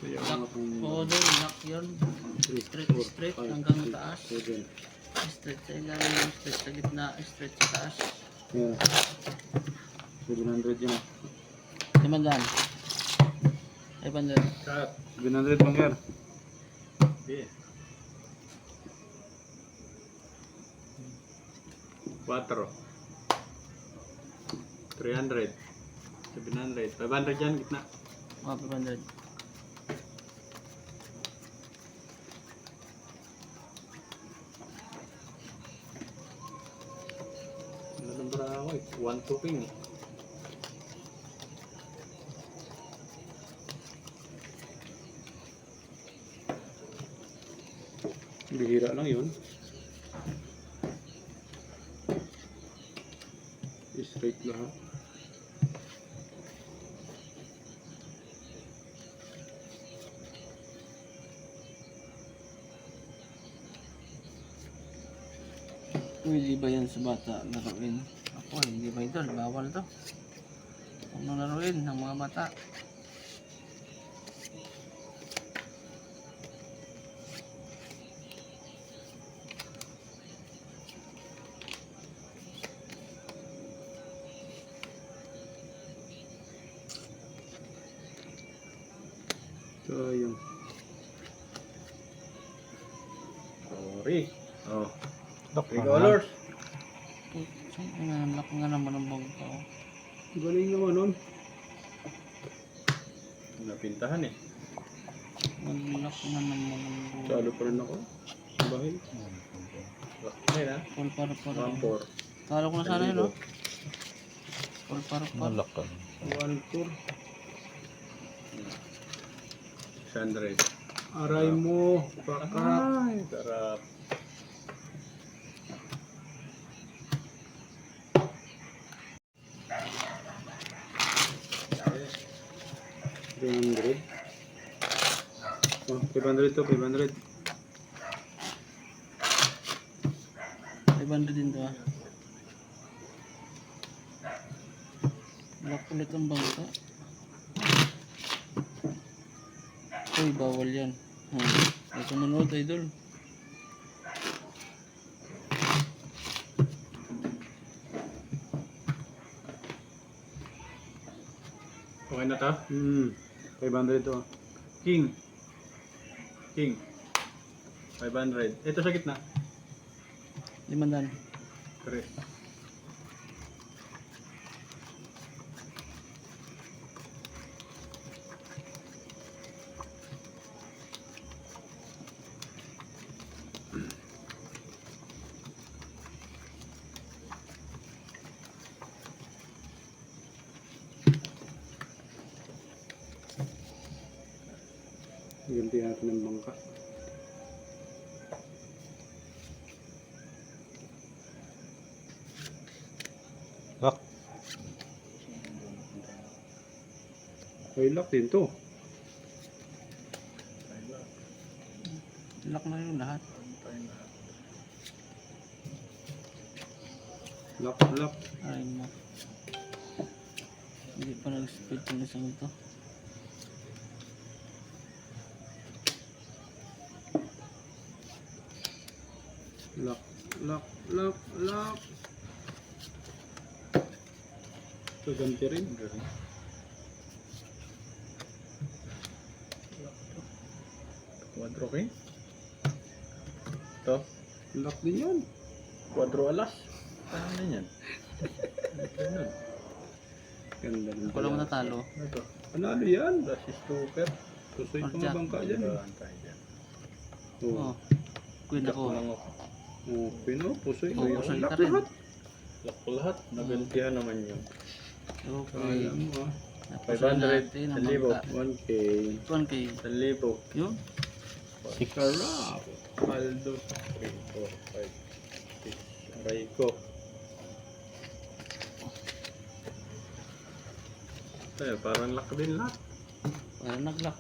Oo doon, lock yun. Straight hanggang taas. Straight sa ilalim, straight sa gitna, straight sa taas. Yeah. 700 yun. 500. 500. 700 bangker. Okay. 4. 300. 700. 500 yan, gitna. 500. Nalang ako eh. 1-2 king eh. Bihira lang yun. Straight lahat. Pwede ba yan sa bata laruin? Ako hindi ba ito? Bawal to. Huwag nang laruin ng mga bata. Sayang. Sorry. Oh. Lock 3 colors. Lock nga naman ang bangka. Galing naman nun. Napintahan eh. Mag-lock nga naman ang bangka. Salo pa rin ako. Bahil. Ayun ha. Full para. 1-4. Kala ko na sana yun, no? Full para. Nalak ka. 1-4. 600. Aray mo. Baka. Ay, sarap. $300. Oh, 500 to, 500. 500 din to, ah. Lock ulit ang bangka. Uy, bawal yan. Ay sumunod, idol. Okay na to? 500 to. King. 500. Ito sa gitna. 500. 3. Ganti natin ng bangka. Lock. Ay, lock din to. Lock na yung lahat. Lock. Ay mo. Hindi pa nag-speed yung isang ito. Lock. Ito ganti rin. Quadro king. Ito. Lock din yan. Quadro alas. Parang din yan. Ganun. Ganda ng Ako lang natalo. Ito. Panalo yan. Das is super. Susoy Or pa nga jack. bangka dyan. Gandaan tayo dyan. Oh. Queen Jack ako. lang ako. Oh, pino. Pusoy. Oh, pusoy Lock ka rin. lahat. Lock ko lahat. Nagantihan naman yun. Okay. Alam mo ah. Tapos 500, natin ang 1,000. bangka. 1K. 1K. 1,000. Yun. Sarap. Paldo. 3, 4, 5, 6. Aray ko. Parang lock din lahat. Parang nag-lock.